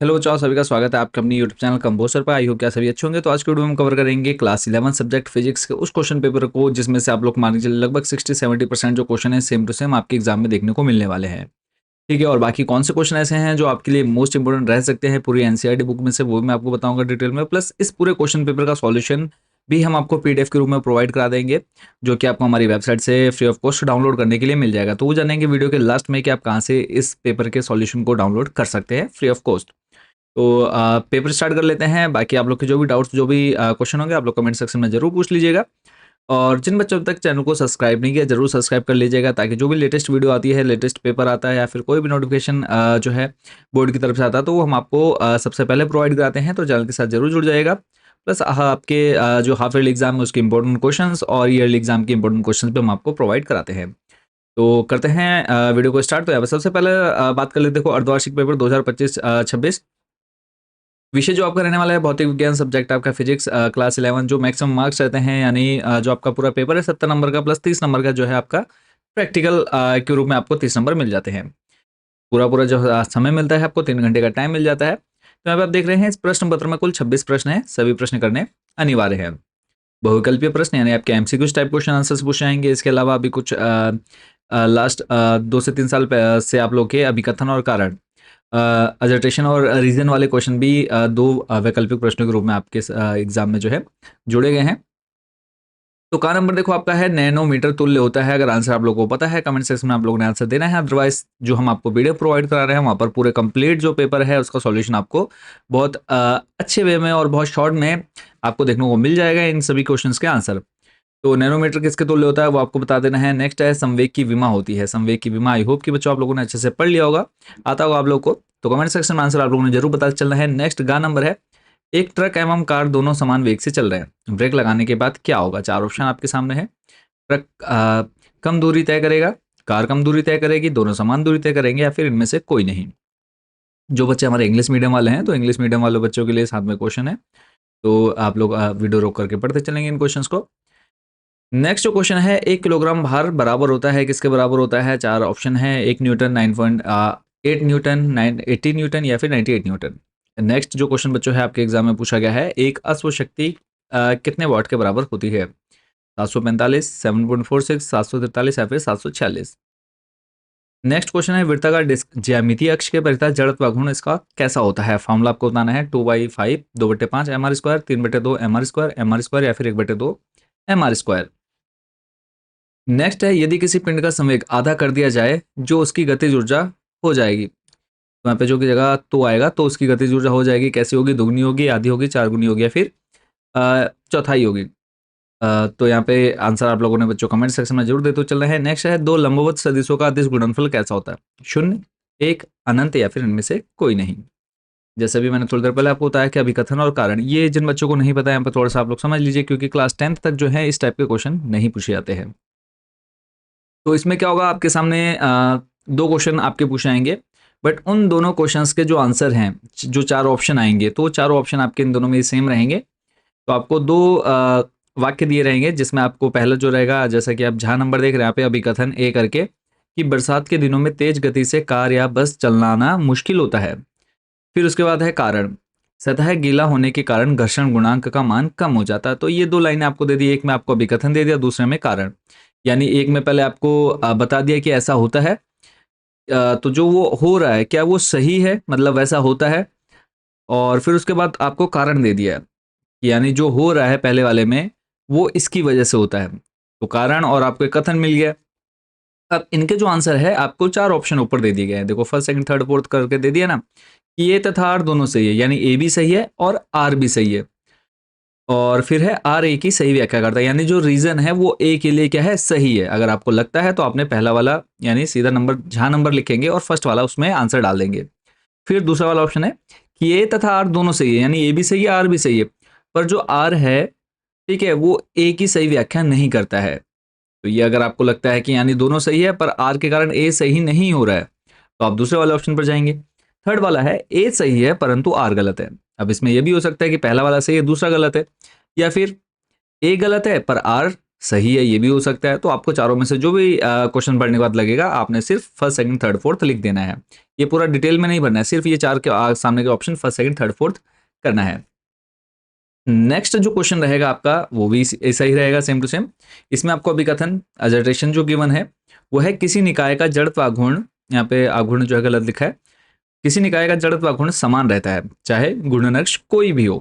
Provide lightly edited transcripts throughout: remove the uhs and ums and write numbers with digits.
Hello बच्चों, सभी का स्वागत है आपके अपनी यूट्यूब चैनल कंपोजर पर। आई हो क्या सभी अच्छे होंगे। तो आज के वीडियो में हम कवर करेंगे क्लास 11 सब्जेक्ट फिजिक्स के उस क्वेश्चन पेपर को जिसमें से आप लोग मान के चलिए लगभग 60-70% जो क्वेश्चन है सेम टू सेम आपके एग्जाम में देखने को मिलने वाले हैं। ठीक है, और बाकी कौन से क्वेश्चन ऐसे हैं जो आपके लिए मोस्ट इंपोर्टेंट रह सकते हैं पूरी एनसीईआरटी बुक में से, वो भी मैं आपको बताऊंगा डिटेल में। प्लस इस पूरे क्वेश्चन पेपर का सॉल्यूशन भी हम आपको पीडीएफ के रूप में प्रोवाइड करा देंगे, जो कि आपको हमारी वेबसाइट से फ्री ऑफ कॉस्ट डाउनलोड करने के लिए मिल जाएगा। तो वो जानेंगे वीडियो के लास्ट में कि आप कहाँ से इस पेपर के सॉल्यूशन को डाउनलोड कर सकते हैं फ्री ऑफ कॉस्ट। तो पेपर स्टार्ट कर लेते हैं। बाकी आप लोग के जो भी डाउट्स, जो भी क्वेश्चन होंगे, आप लोग कमेंट सेक्शन में जरूर पूछ लीजिएगा। और जिन बच्चों तक चैनल को सब्सक्राइब नहीं किया, जरूर सब्सक्राइब कर लीजिएगा, ताकि जो भी लेटेस्ट वीडियो आती है, लेटेस्ट पेपर आता है या फिर कोई भी नोटिफिकेशन जो है बोर्ड की तरफ से आता है, तो वो हम आपको सबसे पहले प्रोवाइड कराते हैं। तो चैनल के साथ जरूर जुड़ जाएगा। प्लस आपके जो हाफ ईयरली एग्जाम है उसके इंपॉर्टेंट क्वेश्चंस और ईयरली एग्जाम के इंपॉर्टेंट क्वेश्चंस भी हम आपको प्रोवाइड कराते हैं। तो करते हैं वीडियो को स्टार्ट। तो यहाँ पर सबसे पहले बात कर लेते हैं, देखो अर्धवार्षिक पेपर 2025-26 विषय जो आपका रहने वाला है भौतिक विज्ञान, सब्जेक्ट आपका फिजिक्स, क्लास 11। जो मैक्सिमम मार्क्स रहते हैं, यानी जो आपका पूरा पेपर है 70 नंबर का, प्लस 30 नंबर का जो है आपका प्रैक्टिकल के रूप में आपको 30 नंबर मिल जाते हैं। पूरा पूरा जो समय मिलता है आपको, 3 घंटे का टाइम मिल जाता है। तो यहाँ पे आप देख रहे हैं इस प्रश्न पत्र में कुल 26 प्रश्न है, सभी प्रश्न करने अनिवार्य है। बहुविकल्पीय प्रश्न यानी आपके एमसीक्यू टाइप क्वेश्चन आंसर्स पूछे जाएंगे। इसके अलावा अभी कुछ लास्ट 2 से 3 साल से आप लोग के अभिकथन और कारण, अजर्टेशन और रीजन वाले क्वेश्चन भी दो वैकल्पिक प्रश्नों के रूप में आपके एग्जाम में जो है जोड़े गए हैं। तो का नंबर देखो आपका है नैनोमीटर तुल्य होता है। अगर आंसर आप लोगों को पता है, कमेंट सेक्शन में आप लोगों ने आंसर देना है। अदरवाइज जो हम आपको वीडियो प्रोवाइड करा रहे हैं वहाँ पर पूरे कंप्लीट जो पेपर है उसका सॉल्यूशन आपको बहुत अच्छे वे में और बहुत शॉर्ट में आपको देखने को मिल जाएगा इन सभी क्वेश्चंस के आंसर। तो नैनोमीटर किसके तुल्य होता है वो आपको बता देना है। नेक्स्ट है संवेग की विमा होती है। संवेग की विमा आई होप कि बच्चों आप लोगों ने अच्छे से पढ़ लिया होगा, आता होगा आप लोग को। तो कमेंट सेक्शन में आंसर आप लोगों ने जरूर पता चलना है। नेक्स्ट गा नंबर है, एक ट्रक एवं कार दोनों समान वेग से चल रहे हैं, ब्रेक लगाने के बाद क्या होगा। 4 ऑप्शन आपके सामने है। ट्रक कम दूरी तय करेगा, कार कम दूरी तय करेगी, दोनों समान दूरी तय करेंगे, या फिर इनमें से कोई नहीं। जो बच्चे हमारे इंग्लिश मीडियम वाले हैं, तो इंग्लिश मीडियम वाले बच्चों के लिए साथ में क्वेश्चन है, तो आप लोग वीडियो रोक करके पढ़ते चलेंगे इन क्वेश्चंस को। नेक्स्ट जो क्वेश्चन है, 1 किलोग्राम भार बराबर होता है किसके बराबर होता है। 4 ऑप्शन है, 1 न्यूटन, 9.8 न्यूटन, 980 न्यूटन, या फिर 98 न्यूटन। नेक्स्ट जो क्वेश्चन बच्चों है आपके एग्जाम में पूछा गया है, एक अश्व शक्ति कितने वाट के बराबर होती है। 745, 7.46, 743, या फिर 746। नेक्स्ट क्वेश्चन है, वृत्ताकार डिस्क ज्यामितीय अक्ष के परितः जड़त्व गुण इसका कैसा होता है। फॉर्मूला आपको बताना है 2/5, 2/5 mr², 3/2 mr², mr², या फिर 1/2 mr²। नेक्स्ट है, यदि किसी पिंड का संवेग आधा कर दिया जाए जो उसकी गतिज ऊर्जा हो जाएगी। तो यहाँ पे जो की जगह तो आएगा, तो उसकी गतिज ऊर्जा हो जाएगी कैसी होगी, दुगनी होगी, आधी होगी, 4 गुनी होगी, या फिर चौथाई होगी। तो यहाँ पे आंसर आप लोगों ने बच्चों कमेंट सेक्शन में जरूर देते चल रहे हैं। नेक्स्ट है, दो लंबवत सदिशों का अदिश गुणनफल कैसा होता है। 0, 1, अनंत, या फिर इनमें से कोई नहीं। जैसे भी मैंने थोड़ी देर पहले आपको बताया कि अभिकथन और कारण, ये जिन बच्चों को नहीं पता है यहाँ पर थोड़ा सा आप लोग समझ लीजिए, क्योंकि क्लास 10th तक जो है इस टाइप के क्वेश्चन नहीं पूछे जाते हैं। तो इसमें क्या होगा, आपके सामने 2 क्वेश्चन आपके पूछे जाएंगे, बट उन दोनों क्वेश्चंस के जो आंसर हैं, जो 4 ऑप्शन आएंगे, तो 4 ऑप्शन आपके इन दोनों में सेम रहेंगे। तो आपको 2 वाक्य दिए रहेंगे, जिसमें आपको पहला जो रहेगा, जैसा कि आप जहाँ नंबर देख रहे हैं यहाँ पे अभिकथन ए करके, कि बरसात के दिनों में तेज गति से कार या बस चलाना मुश्किल होता है। फिर उसके बाद है कारण, सतह गीला होने के कारण घर्षण गुणांक का मान कम हो जाता है। तो ये 2 लाइनें आपको दे दी, एक में आपको अभिकथन दे दिया, दूसरे में कारण। यानी एक में पहले आपको बता दिया कि ऐसा होता है, तो जो वो हो रहा है क्या वो सही है, मतलब वैसा होता है। और फिर उसके बाद आपको कारण दे दिया है, यानी जो हो रहा है पहले वाले में वो इसकी वजह से होता है। तो कारण और आपको एक कथन मिल गया। अब इनके जो आंसर है आपको 4 ऑप्शन ऊपर दे दिए गए हैं। देखो फर्स्ट, सेकंड, थर्ड, फोर्थ करके दे दिया ना, कि ये तथा आर दोनों सही है, यानी ए भी सही है और आर भी सही है। और फिर है आर ए की सही व्याख्या करता है, यानी जो रीजन है वो ए के लिए क्या है, सही है। अगर आपको लगता है तो आपने पहला वाला यानी सीधा नंबर जहां नंबर लिखेंगे और फर्स्ट वाला उसमें आंसर डाल देंगे। फिर दूसरा वाला ऑप्शन है कि ए तथा आर दोनों सही है, यानी ए भी सही है आर भी सही है, पर जो आर है, ठीक है, वो ए की सही व्याख्या नहीं करता है। तो ये अगर आपको लगता है कि यानी दोनों सही है पर आर के कारण ए सही नहीं हो रहा है, तो आप दूसरे वाले ऑप्शन पर जाएंगे। थर्ड वाला है, ए सही है परंतु आर गलत है। अब इसमें यह भी हो सकता है कि पहला वाला सही है दूसरा गलत है, या फिर ए गलत है पर आर सही है, ये भी हो सकता है। तो आपको चारों में से जो भी क्वेश्चन पढ़ने के बाद लगेगा, आपने सिर्फ फर्स्ट सेकंड थर्ड फोर्थ लिख देना है। ये पूरा डिटेल में नहीं भरना है, सिर्फ ये चार के सामने के option first second third fourth करना है। नेक्स्ट जो क्वेश्चन रहेगा आपका वो भी ऐसा ही रहेगा, सेम टू सेम। इसमें आपको अभिकथन अजर्टेशन जो गिवन है वो है किसी निकाय का जड़त्व आघूर्ण, यहाँ पे आघूर्ण जो है गलत लिखा है, किसी निकाय का जड़त्व आघूर्ण समान रहता है चाहे गुणनक्ष कोई भी हो।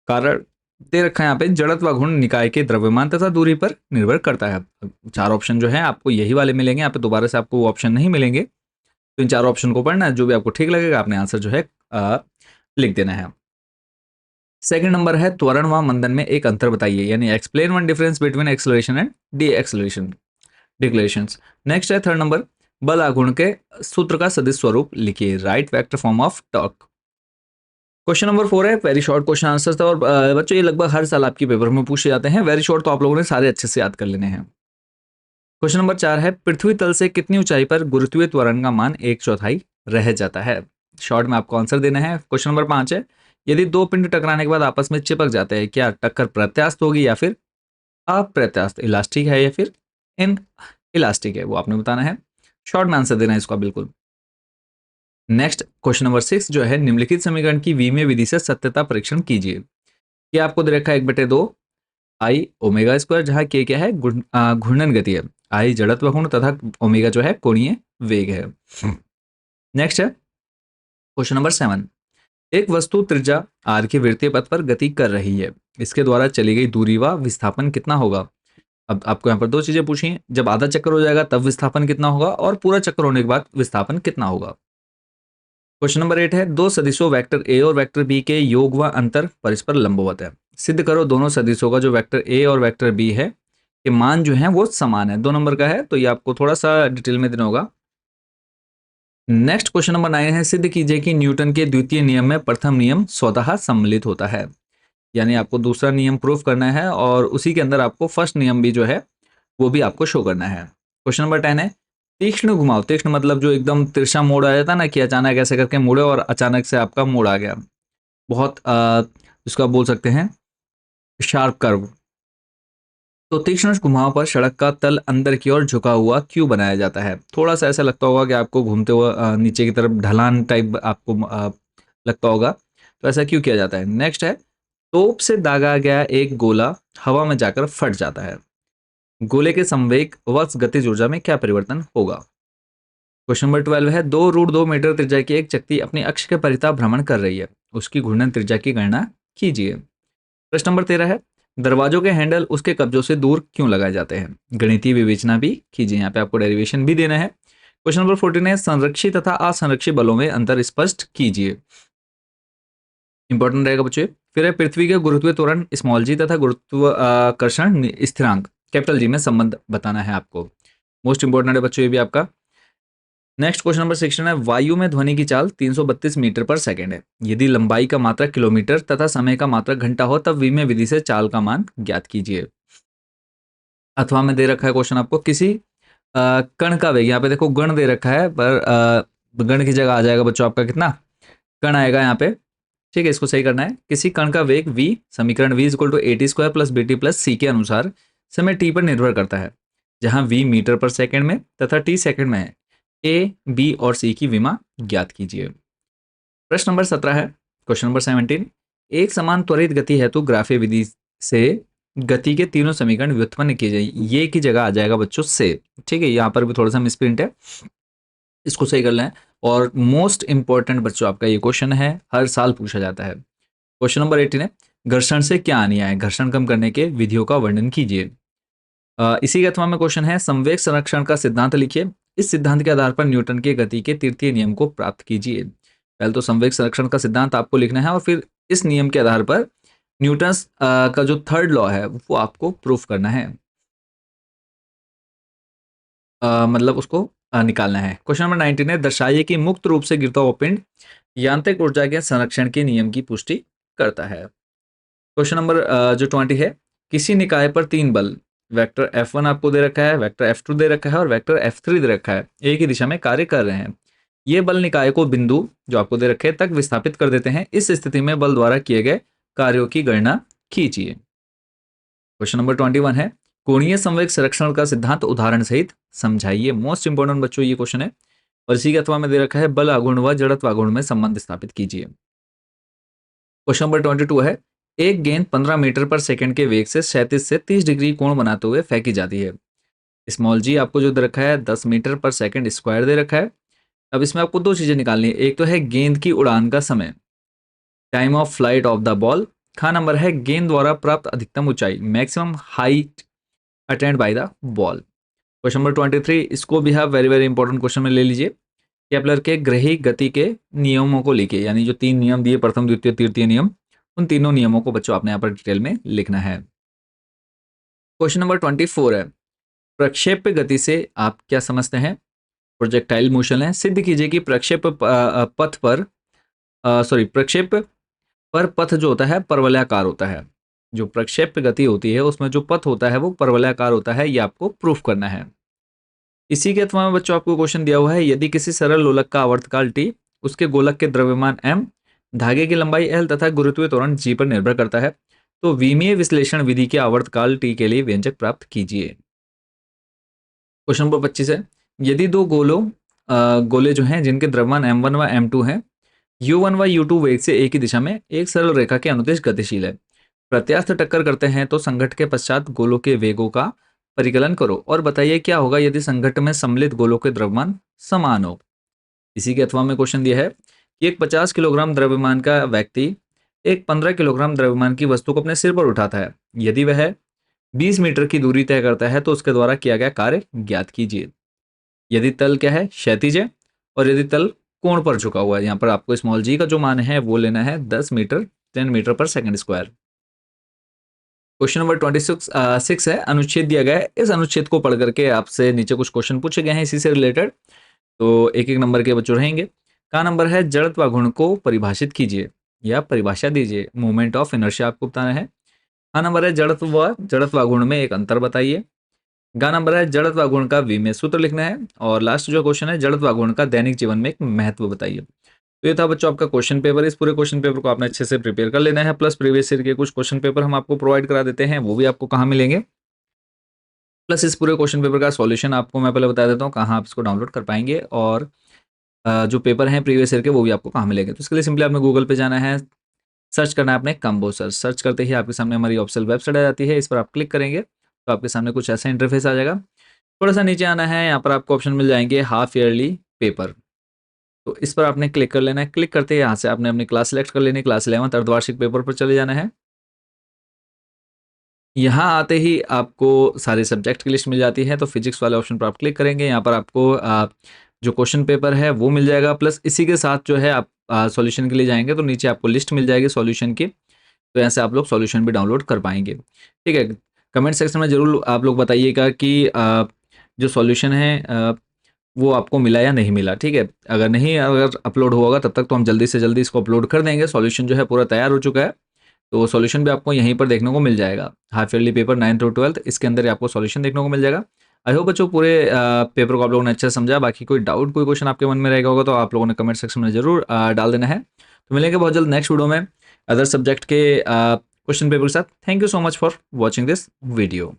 कारण दे रखा है यहाँ पे, जड़त्व गुण निकाय के द्रव्यमान तथा दूरी पर निर्भर करता है। चार ऑप्शन जो है आपको यही वाले मिलेंगे, यहाँ पे दोबारा से आपको वो ऑप्शन नहीं मिलेंगे। तो इन चारों ऑप्शन को पढ़ना है, जो भी आपको ठीक लगेगा आपने आंसर जो है लिख देना है। सेकंड नंबर है त्वरण व मंदन में एक अंतर बताइए, यानी explain one difference between acceleration and D acceleration declarations. Next है थर्ड नंबर, बल आघूर्ण के सूत्र का सदिश स्वरूप लिखिए, right vector form of torque. Question number 4 है वेरी शॉर्ट क्वेश्चन आंसर था, और बच्चों ये लगभग हर साल आपके पेपर में पूछे जाते हैं। वेरी शॉर्ट तो आप लोगों ने सारे अच्छे से याद कर लेने हैं। क्वेश्चन नंबर 4 है पृथ्वी तल से कितनी ऊंचाई पर गुरुत्वीय त्वरण का मान 1/4 रह जाता है। शॉर्ट में आपको आंसर देना है। क्वेश्चन नंबर 5 है यदि दो पिंड टकराने के बाद आपस में चिपक जाते हैं, क्या टक्कर प्रत्यास्थ होगी या फिर अप्रत्यास्थ, इलास्टिक है या फिर इन इलास्टिक है, वो आपने बताना है। शॉर्ट में आंसर देना है इसका बिल्कुल। नेक्स्ट क्वेश्चन नंबर 6 जो है निम्नलिखित समीकरण की विमीय विधि से सत्यता परीक्षण कीजिए। ये आपको दे रखा है 1/2 आई ओमेगा स्क्वायर, जहाँ के क्या है घूर्णन गति है, आई जड़त्व कोण तथा ओमेगा जो है कोणीय वेग है। नेक्स्ट है क्वेश्चन नंबर 7, एक वस्तु त्रिज्या आर के वृत्तीय पथ पर गति कर रही है, इसके द्वारा चली गई दूरी व विस्थापन कितना होगा। अब आपको यहाँ पर दो चीजें पूछी हैं, जब आधा चक्कर हो जाएगा तब विस्थापन कितना होगा, और पूरा चक्कर होने के बाद विस्थापन कितना होगा। क्वेश्चन नंबर 8 है दो सदिशों वेक्टर ए और वेक्टर बी के योग व अंतर परस्पर लंबवत है, सिद्ध करो दोनों सदिशों का जो वेक्टर ए और वेक्टर बी है के मान जो है वो समान है। 2 नंबर का है, तो ये आपको थोड़ा सा डिटेल में देना होगा। नेक्स्ट क्वेश्चन नंबर 9 है सिद्ध कीजिए कि न्यूटन के द्वितीय नियम में प्रथम नियम स्वतः सम्मिलित होता है, यानी आपको दूसरा नियम प्रूव करना है और उसी के अंदर आपको फर्स्ट नियम भी जो है वो भी आपको शो करना है। क्वेश्चन नंबर 10 है तीक्ष्ण घुमाव, तीक्ष्ण मतलब जो एकदम तिरछा मोड़ आ जाता है ना, कि अचानक ऐसे करके मुड़े और अचानक से आपका मोड़ आ गया, बहुत उसका बोल सकते हैं शार्प कर्व। तो तीक्ष्ण घुमाव पर सड़क का तल अंदर की ओर झुका हुआ क्यों बनाया जाता है। थोड़ा सा ऐसा लगता होगा कि आपको घूमते हुए नीचे की तरफ ढलान टाइप आपको लगता होगा, तो ऐसा क्यों किया जाता है। नेक्स्ट है तोप से दागा गया एक गोला हवा में जाकर फट जाता है, गोले के संवेग व गतिज ऊर्जा में क्या परिवर्तन होगा। क्वेश्चन नंबर 12 है 2√2 मीटर त्रिज्या की एक चक्ति अपनी अक्ष के परितः भ्रमण कर रही है, उसकी घूर्णन त्रिज्या की गणना कीजिए। प्रश्न नंबर 13 है दरवाजों के हैंडल उसके कब्जों से दूर क्यों लगाए जाते हैं, गणितीय विवेचना भी कीजिए, यहाँ पे आपको डेरिवेशन भी देना है। क्वेश्चन नंबर 14 है संरक्षित तथा असंरक्षित बलों में अंतर स्पष्ट कीजिए, इंपॉर्टेंट रहेगा बच्चों। फिर है पृथ्वी के गुरुत्वीय त्वरण स्मॉल जी तथा गुरुत्वाकर्षण स्थिरांक कैपिटल जी में संबंध बताना है आपको, मोस्ट इंपॉर्टेंट है बच्चों ये भी आपका। नेक्स्ट क्वेश्चन नंबर 16 है वायु में ध्वनि की चाल 332 मीटर पर सेकंड है, यदि लंबाई का मात्रक किलोमीटर तथा समय का मात्रक घंटा हो तब विमीय विधि से चाल का मान ज्ञात कीजिए। अथवा में दे रखा है क्वेश्चन आपको किसी कण का वेग, यहाँ पे देखो गण दे रखा है पर गण की जगह आ जाएगा बच्चों आपका कितना कण आएगा यहाँ पे, ठीक है, इसको सही करना है। किसी कण का वेग v, समीकरण v equal to AT² plus BT plus c के अनुसार समय t पर निर्भर करता है, जहां v मीटर पर सेकंड में तथा t सेकंड में है। a, b और c की विमा ज्ञात कीजिए। प्रश्न नंबर 17 है क्वेश्चन नंबर 17, एक समान त्वरित गति हेतु ग्राफीय विधि से गति के तीनों समीकरण व्युत्पन्न किए जाए, ये की जगह आ जाएगा बच्चों से, ठीक है, यहाँ पर भी थोड़ा सा मिसप्रिंट है, इसको सही कर लें। और मोस्ट इंपॉर्टेंट बच्चों आपका ये क्वेश्चन है, हर साल पूछा जाता है। क्वेश्चन नंबर 18 है घर्षण से क्या हानि है, घर्षण कम करने के विधियों का वर्णन कीजिए। इसी के अथवा में क्वेश्चन है संवेग संरक्षण का सिद्धांत लिखिए, इस सिद्धांत के आधार पर न्यूटन के गति के तृतीय नियम को प्राप्त कीजिए। पहले तो संवेग संरक्षण का सिद्धांत आपको लिखना है और फिर इस नियम के आधार पर न्यूटन का जो थर्ड लॉ है वो आपको प्रूफ करना है, मतलब उसको निकालना है। क्वेश्चन नंबर 19 है दर्शाइए कि मुक्त रूप से गिरता हुआ पिंड यांत्रिक ऊर्जा के संरक्षण के नियम की पुष्टि करता है। क्वेश्चन नंबर जो 20 है किसी निकाय पर तीन बल वेक्टर F1 आपको दे रखा है, वेक्टर F2 दे रखा है और वेक्टर F3 दे रखा है, एक ही दिशा में कार्य कर रहे हैं। ये बल निकाय को बिंदु जो आपको दे रखे तक विस्थापित कर देते हैं, इस स्थिति में बल द्वारा किए गए कार्यों की गणना कीजिए। क्वेश्चन नंबर 21 है कोणीय संवेग संरक्षण का सिद्धांत उदाहरण सहित समझाइए। मोस्ट इंपोर्टेंट बच्चों ये क्वेश्चन है। और इसी के अथवा में दे रखा है बल आघूर्ण व जड़त्व आघूर्ण में संबंध स्थापित कीजिए। क्वेश्चन नंबर 22 है, एक गेंद 15 मीटर पर सेकंड के वेग से 37 से 30 डिग्री कोण बनाते हुए फेंकी जाती है। स्मॉल जी आपको जो दे रखा है 10 मीटर पर सेकंड स्क्वायर दे रखा है। अब इसमें आपको दो चीजें निकालनी है, एक तो है गेंद की उड़ान का समय, time of flight of the ball. खा नंबर है गेंद द्वारा प्राप्त अधिकतम ऊंचाई, maximum height attend by the ball. Question number 23, इसको भी आप वेरी वेरी इंपॉर्टेंट क्वेश्चन में ले लीजिए। केपलर के ग्रही गति के नियमों को लिखिए, यानी जो 3 नियम दिए, प्रथम द्वितीय तृतीय नियम, उन तीनों नियमों को बच्चों आपने यहाँ पर डिटेल में लिखना है। क्वेश्चन नंबर 24 है, प्रक्षेप गति से आप क्या समझते हैं? प्रोजेक्टाइल मोशन है। सिद्ध कीजिए कि प्रक्षेप पथ पर प्रक्षेप पर पथ जो होता है परवलयाकार होता है। जो प्रक्षेप गति होती है उसमें जो पथ होता है वो परवलयाकार होता है, ये आपको प्रूफ करना है। इसी के अथवा में बच्चों आपको क्वेश्चन दिया हुआ है, यदि किसी सरल लोलक का आवर्तकाल t, उसके गोलक के द्रव्यमान m, धागे की लंबाई l तथा गुरुत्वीय त्वरण g पर निर्भर करता है, तो विमीय विश्लेषण विधि के आवर्तकाल t के लिए व्यंजक प्राप्त कीजिए। क्वेश्चन नंबर 25 है, यदि दो गोले जो हैं जिनके द्रव्यमान m1 व m2 हैं, u1 व u2 वेग से एक ही दिशा में एक सरल रेखा के अनुदिश गतिशील है, प्रत्यास्थ टक्कर करते हैं तो संघट्ट के पश्चात गोलों के वेगों का परिकलन करो और बताइए क्या होगा यदि संघट्ट में सम्मिलित गोलों के द्रव्यमान समान हो। इसी के अथवा में क्वेश्चन दिया है कि एक 50 किलोग्राम द्रव्यमान का व्यक्ति एक 15 किलोग्राम द्रव्यमान की वस्तु को अपने सिर पर उठाता है। यदि वह 20 मीटर की दूरी तय करता है तो उसके द्वारा किया गया कार्य ज्ञात कीजिए। यदि तल क्या है? क्षैतिज है, और यदि तल कोण पर झुका हुआ है। यहाँ पर आपको स्मॉल जी का जो मान है वो लेना है 10 मीटर पर सेकंड स्क्वायर। क्वेश्चन नंबर 26 है, अनुच्छेद दिया गया है, इस अनुच्छेद को पढ़ करके आपसे नीचे कुछ क्वेश्चन पूछे गए हैं इसी से रिलेटेड, तो एक एक नंबर के बच्चों रहेंगे। का नंबर है जड़त्व गुण को परिभाषित कीजिए या परिभाषा दीजिए, मोमेंट ऑफ इनर्शिया आपको बताना है। का नंबर है जड़त्व गुण में एक अंतर बताइए। गा नंबर है जड़त्व गुण का विमेय सूत्र लिखना है। और लास्ट जो क्वेश्चन है जड़त्व गुण का दैनिक जीवन में एक महत्व बताइए। तो ये था बच्चों आपका क्वेश्चन पेपर। इस पूरे क्वेश्चन पेपर को आपने अच्छे से प्रिपेयर कर लेना है, प्लस प्रीवियस ईयर के कुछ क्वेश्चन पेपर हम आपको प्रोवाइड करा देते हैं, वो भी आपको कहाँ मिलेंगे, प्लस इस पूरे क्वेश्चन पेपर का सॉल्यूशन आपको मैं पहले बता देता हूँ कहाँ आप इसको डाउनलोड कर पाएंगे, और जो पेपर हैं प्रीवियस ईयर के वो भी आपको कहाँ मिलेंगे। तो इसके लिए सिंपली आपने गूगल पे जाना है, सर्च करना है आपने कंबोसर। सर्च करते ही आपके सामने हमारी ऑफिशियल वेबसाइट आ जाती है, इस पर आप क्लिक करेंगे तो आपके सामने कुछ ऐसा इंटरफेस आ जाएगा। थोड़ा सा नीचे आना है, यहाँ पर आपको ऑप्शन मिल जाएंगे हाफ ईयरली पेपर, तो इस पर आपने क्लिक कर लेना है। क्लिक करते ही यहाँ से आपने अपनी क्लास सेलेक्ट कर लेनी है, क्लास 11 अर्धवार्षिक पेपर पर चले जाना है। यहाँ आते ही आपको सारे सब्जेक्ट की लिस्ट मिल जाती है, तो फिजिक्स वाले ऑप्शन पर आप क्लिक करेंगे, यहाँ पर आपको जो क्वेश्चन पेपर है वो मिल जाएगा, प्लस इसी के साथ जो है आप सॉल्यूशन के लिए जाएंगे तो नीचे आपको लिस्ट मिल जाएगी सॉल्यूशन की, तो यहाँ से आप लोग सॉल्यूशन भी डाउनलोड कर पाएंगे। ठीक है, कमेंट सेक्शन में जरूर आप लोग बताइएगा कि जो सॉल्यूशन है वो आपको मिला या नहीं मिला। ठीक है, अगर अपलोड होगा तब तक तो हम जल्दी से जल्दी इसको अपलोड कर देंगे। सॉल्यूशन जो है पूरा तैयार हो चुका है, तो सॉल्यूशन भी आपको यहीं पर देखने को मिल जाएगा। Half yearly paper 9th to 12th, इसके अंदर ही आपको सॉल्यूशन देखने को मिल जाएगा। आई होप बच्चों पूरे पेपर को आप लोगों ने अच्छे से समझा। बाकी कोई डाउट, कोई क्वेश्चन आपके मन में रहेगा होगा तो आप लोगों ने कमेंट सेक्शन में जरूर डाल देना है। तो मिलेंगे बहुत जल्द नेक्स्ट वीडियो में अदर सब्जेक्ट के क्वेश्चन पेपर के साथ। Thank you so much for watching this video.